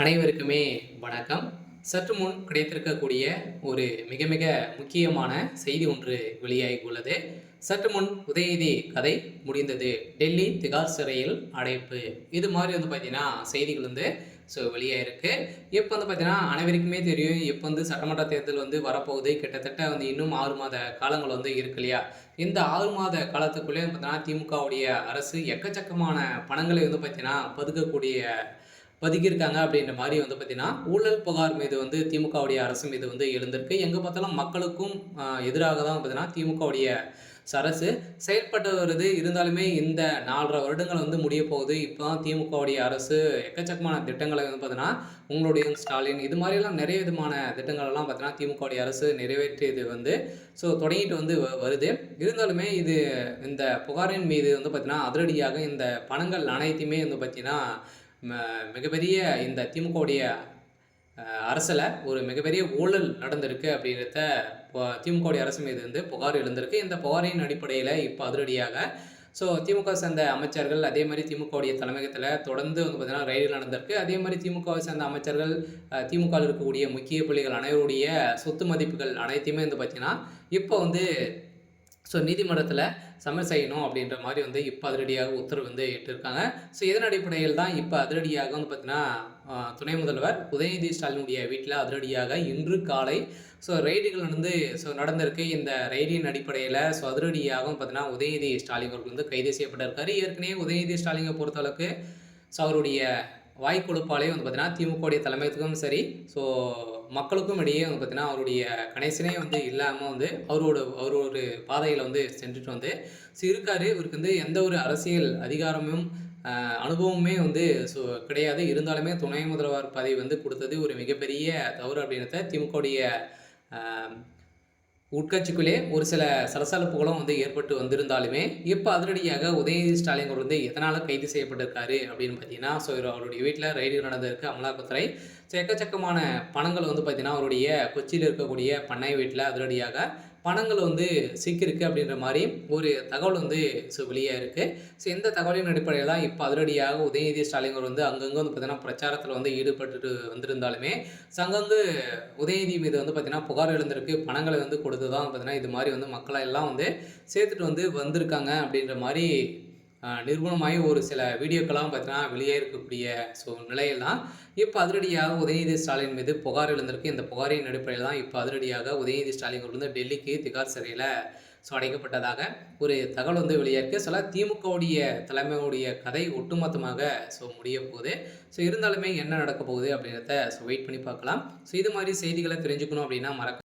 அனைவருக்குமே வணக்கம். சற்று முன் கிடைத்திருக்கக்கூடிய ஒரு மிக மிக முக்கியமான செய்தி ஒன்று வெளியாகி உள்ளது. சற்று முன் உதயநிதி கதை முடிந்தது. டெல்லி திகார் சிறையில் அடைப்பு. இது மாதிரி பார்த்தீங்கன்னா செய்திகள் வெளியாயிருக்கு. இப்போ பார்த்தீங்கன்னா அனைவருக்குமே தெரியும். இப்போ சட்டமன்ற தேர்தல் வரப்போகுது. கிட்டத்தட்ட இன்னும் 6 மாத காலங்கள் இருக்கு இல்லையா? இந்த 6 மாத காலத்துக்குள்ளே பார்த்தீங்கன்னா திமுகவுடைய அரசு எக்கச்சக்கமான பணங்களை பார்த்தீங்கன்னா பதுக்கியிருக்காங்க அப்படின்ற மாரி பார்த்தீங்கன்னா, ஊழல் புகார் மீது திமுகவுடைய அரசு மீது எழுந்திருக்கு. எங்க பார்த்தாலும் மக்களுக்கும் எதிராக தான் பார்த்தீங்கன்னா, திமுகவுடைய அரசு செயல்பட்டு வருது. இருந்தாலுமே இந்த 4 1/2 வருடங்கள் முடியப் போகுது. இப்போ தான் திமுகவுடைய அரசு எக்கச்சக்கமான திட்டங்களை பார்த்தீங்கன்னா, உங்களுடைய ஸ்டாலின் இது மாரிலாம் நெறைய விதமான திட்டங்கள் எல்லாம் பார்த்தீங்கன்னா, திமுகவுடைய அரசு நிறைவேற்றியது தொடங்கிட்டு வருது. இருந்தாலுமே இந்த புகாரின் மீது பார்த்தீங்கன்னா, அதிரடியாக இந்த பணங்கள் அனைத்தையுமே பார்த்தீங்கன்னா மிகப்பெரிய இந்த திமுகவுடைய அரசுல ஒரு மிகப்பெரிய ஊழல் நடந்திருக்கு அப்படின்றத திமுகவுடைய அரசு மீது புகார் எழுந்திருக்கு. இந்த புகாரின் அடிப்படையில இப்ப அதிரடியாக திமுக சேர்ந்த அமைச்சர்கள், அதே மாரி திமுகவுடைய தலைமையகத்துல தொடர்ந்து பார்த்தீங்கன்னா ரெய்டுகள் நடந்திருக்கு. அதே மாரி திமுகவை சேர்ந்த அமைச்சர்கள், திமுகவில் இருக்கக்கூடிய முக்கிய புள்ளிகள் அனைவருடைய சொத்து மதிப்புகள் அனைத்தையுமே பார்த்தீங்கன்னா, இப்போ நீதிமன்றத்தில சமன் செய்யணும் அப்படின்ற மாரி இப்ப அதிரடியாக உத்தரவு இட்டிருக்காங்க. இதன் அடிப்படையில் தான் இப்ப அதிரடியாக பார்த்தீங்கன்னா, துணை முதல்வர் உதயநிதி ஸ்டாலினுடைய வீட்ல அதிரடியாக இன்று காலை ரெய்டுகள் நடந்திருக்கு. இந்த ரெய்டின் அடிப்படையில அதிரடியாக பார்த்தீங்கன்னா, உதயநிதி ஸ்டாலின் அவர்கள் கைது செய்யப்பட்டிருக்காரு. ஏற்கனவே உதயநிதி ஸ்டாலினை பொறுத்தளவுக்கு அவருடைய வாய் கொழுப்பாலே பார்த்தீங்கன்னா, திமுகவுடைய தலைமையகத்துக்கும் சரி, மக்களுக்கும் இடையே பார்த்தீங்கன்னா, அவருடைய கனெக்ஷனே இல்லாம அவர் ஒரு பாதையில சென்றுட்டு இருக்காரு. இவருக்கு எந்த ஒரு அரசியல் அதிகாரமும் அனுபவமுமே கிடையாது. இருந்தாலுமே துணை முதல்வர் பதவி குடுத்தது ஒரு மிகப்பெரிய தவறு அப்படின்றத திமுகவுடைய அ உட்கட்சிக்குள்ளே ஒரு சில சலசலப்புகளும் ஏற்பட்டு வந்திருந்தாலுமே, இப்ப அதிரடியாக உதயநிதி ஸ்டாலின் அவர்கள் எதனால கைது செய்யப்பட்டிருக்காரு அப்படின்னு பார்த்தீங்கன்னா, அவருடைய வீட்ல ரெய்டு நடந்திருக்கு அமலாக்கத்துறை. எக்கச்சக்கமான பணங்கள் பார்த்தீங்கன்னா, அவருடைய கொச்சியில இருக்கக்கூடிய பண்ணை வீட்ல அதிரடியாக பணங்கள் சிக்கியிருக்கு அப்படின்ற மாரி ஒரு தகவல் வெளியா இருக்கு. இந்த தகவலின் அடிப்படையில தான் இப்ப அதிரடியாக உதயநிதி ஸ்டாலின் அவர் அங்கங்க பார்த்தீங்கன்னா, பிரச்சாரத்துல ஈடுபட்டுட்டு வந்திருந்தாலுமே, அங்கங்கு உதயநிதி மீது பார்த்தீங்கன்னா, புகார் எழுந்திருக்கு. பணங்களை கொடுத்து தான் பார்த்தீங்கன்னா, இது மாரி மக்களை எல்லாம் சேர்த்துட்டு வந்திருக்காங்க அப்படின்ற மாரி நிரூபணமாகி ஒரு சில வீடியோக்கெல்லாம் பார்த்தீங்கன்னா, வெளியே இருக்கக்கூடிய நிலையில் தான் இப்ப அதிரடியாக உதயநிதி ஸ்டாலின் மீது புகார் எழுந்திருக்கு. இந்த புகாரின் அடிப்படையில் தான் இப்ப அதிரடியாக உதயநிதி ஸ்டாலின் அவர்கள் டெல்லிக்கு திகார் சிறையில அடைக்கப்பட்டதாக ஒரு தகவல் வெளியா இருக்கு. திமுகவுடைய தலைமையுடைய கதை ஒட்டுமொத்தமாக முடியப் போகுது. இருந்தாலுமே என்ன நடக்கப் போகுது அப்படின்றத வெயிட் பண்ணி பார்க்கலாம். இது மாரி செய்திகளை தெரிஞ்சுக்கணும் அப்படின்னா